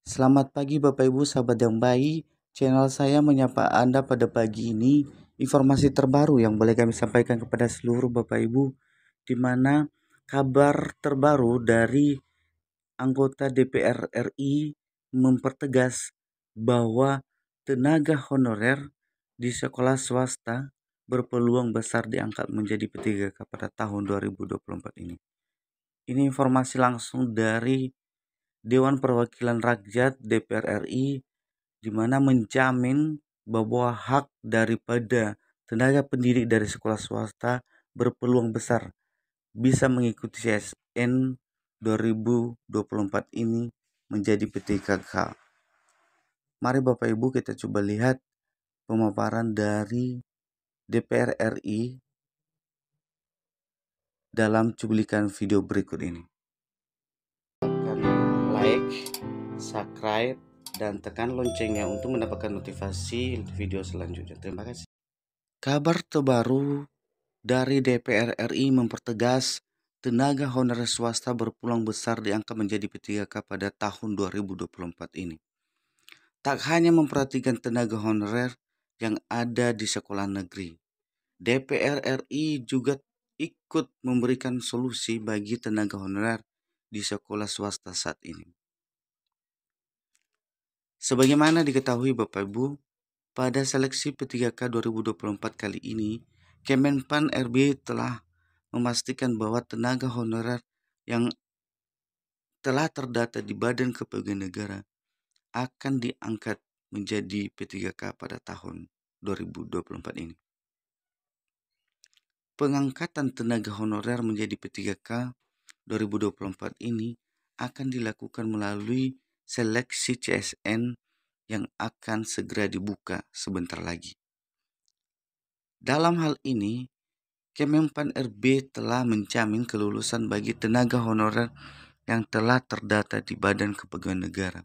Selamat pagi Bapak Ibu sahabat yang baik. Channel saya menyapa Anda pada pagi ini. Informasi terbaru yang boleh kami sampaikan kepada seluruh Bapak Ibu, di mana kabar terbaru dari anggota DPR RI mempertegas bahwa tenaga honorer di sekolah swasta berpeluang besar diangkat menjadi P3K pada tahun 2024 ini. Ini informasi langsung dari Dewan Perwakilan Rakyat DPR RI, di mana menjamin bahwa hak daripada tenaga pendidik dari sekolah swasta berpeluang besar bisa mengikuti CSN 2024 ini menjadi P3K. Mari Bapak Ibu kita coba lihat pemaparan dari DPR RI dalam cuplikan video berikut ini. Tekan like, subscribe, dan tekan loncengnya untuk mendapatkan notifikasi video selanjutnya. Terima kasih. Kabar terbaru dari DPR RI mempertegas tenaga honorer swasta berpeluang besar diangkat menjadi P3K pada tahun 2024 ini. Tak hanya memperhatikan tenaga honorer yang ada di sekolah negeri, DPR RI juga ikut memberikan solusi bagi tenaga honorer di sekolah swasta saat ini. Sebagaimana diketahui Bapak Ibu, pada seleksi P3K 2024 kali ini, Kemenpan RB telah memastikan bahwa tenaga honorer yang telah terdata di Badan Kepegawaian Negara akan diangkat menjadi P3K pada tahun 2024 ini. Pengangkatan tenaga honorer menjadi P3K 2024 ini akan dilakukan melalui seleksi CSN yang akan segera dibuka sebentar lagi. Dalam hal ini, Kemenpan RB telah menjamin kelulusan bagi tenaga honorer yang telah terdata di Badan Kepegawaian Negara,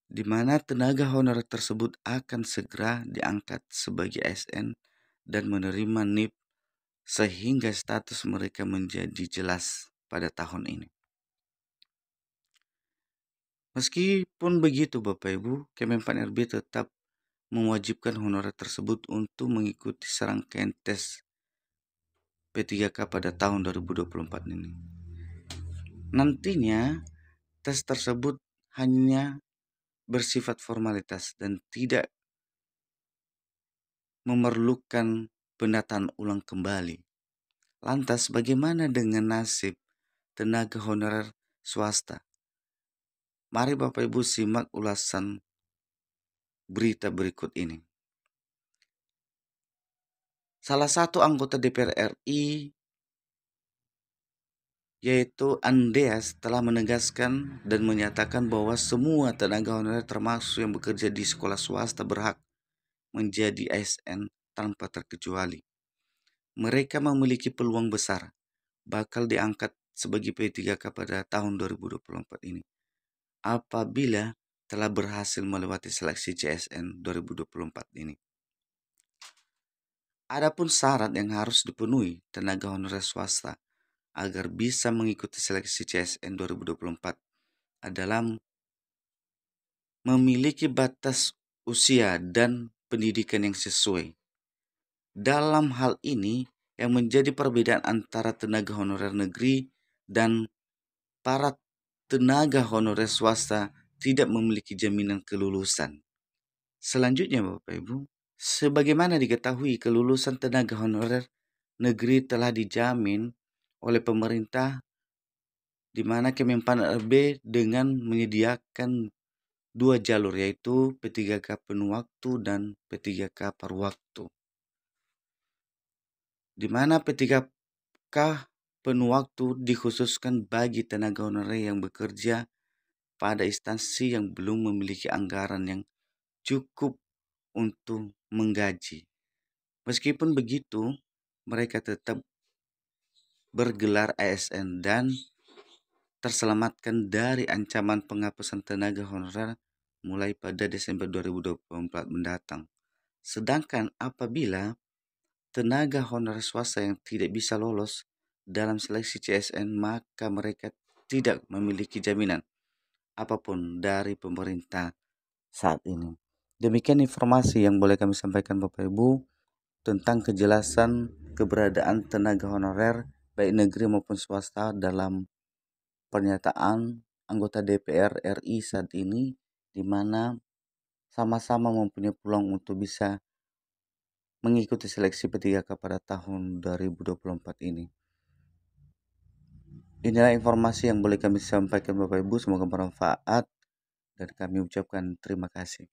di mana tenaga honorer tersebut akan segera diangkat sebagai ASN dan menerima NIP sehingga status mereka menjadi jelas pada tahun ini. Meskipun begitu Bapak Ibu, Kemenpan RB tetap mewajibkan honorer tersebut untuk mengikuti serangkaian tes P3K pada tahun 2024 ini. Nantinya, tes tersebut hanya bersifat formalitas dan tidak memerlukan pendataan ulang kembali. Lantas, bagaimana dengan nasib tenaga honorer swasta? Mari Bapak Ibu simak ulasan berita berikut ini. Salah satu anggota DPR RI, yaitu Andeas, telah menegaskan dan menyatakan bahwa semua tenaga honorer termasuk yang bekerja di sekolah swasta berhak menjadi ASN tanpa terkecuali. Mereka memiliki peluang besar bakal diangkat sebagai P3K pada tahun 2024 ini apabila telah berhasil melewati seleksi CSN 2024 ini. Adapun syarat yang harus dipenuhi tenaga honorer swasta agar bisa mengikuti seleksi CSN 2024 adalah memiliki batas usia dan pendidikan yang sesuai. Dalam hal ini, yang menjadi perbedaan antara tenaga honorer negeri dan para tenaga honorer swasta tidak memiliki jaminan kelulusan. Selanjutnya Bapak Ibu, sebagaimana diketahui kelulusan tenaga honorer negeri telah dijamin oleh pemerintah, di mana Kemenpan RB dengan menyediakan dua jalur, yaitu P3K penuh waktu dan P3K paruh waktu. Di mana P3K penuh waktu dikhususkan bagi tenaga honorer yang bekerja pada instansi yang belum memiliki anggaran yang cukup untuk menggaji. Meskipun begitu, mereka tetap bergelar ASN dan terselamatkan dari ancaman penghapusan tenaga honorer mulai pada Desember 2024 mendatang. Sedangkan apabila tenaga honorer swasta yang tidak bisa lolos dalam seleksi CSN, maka mereka tidak memiliki jaminan apapun dari pemerintah saat ini. Demikian informasi yang boleh kami sampaikan Bapak Ibu tentang kejelasan keberadaan tenaga honorer baik negeri maupun swasta dalam pernyataan anggota DPR RI saat ini, di mana sama-sama mempunyai peluang untuk bisa mengikuti seleksi P3K pada tahun 2024 ini. Inilah informasi yang boleh kami sampaikan Bapak Ibu, semoga bermanfaat dan kami ucapkan terima kasih.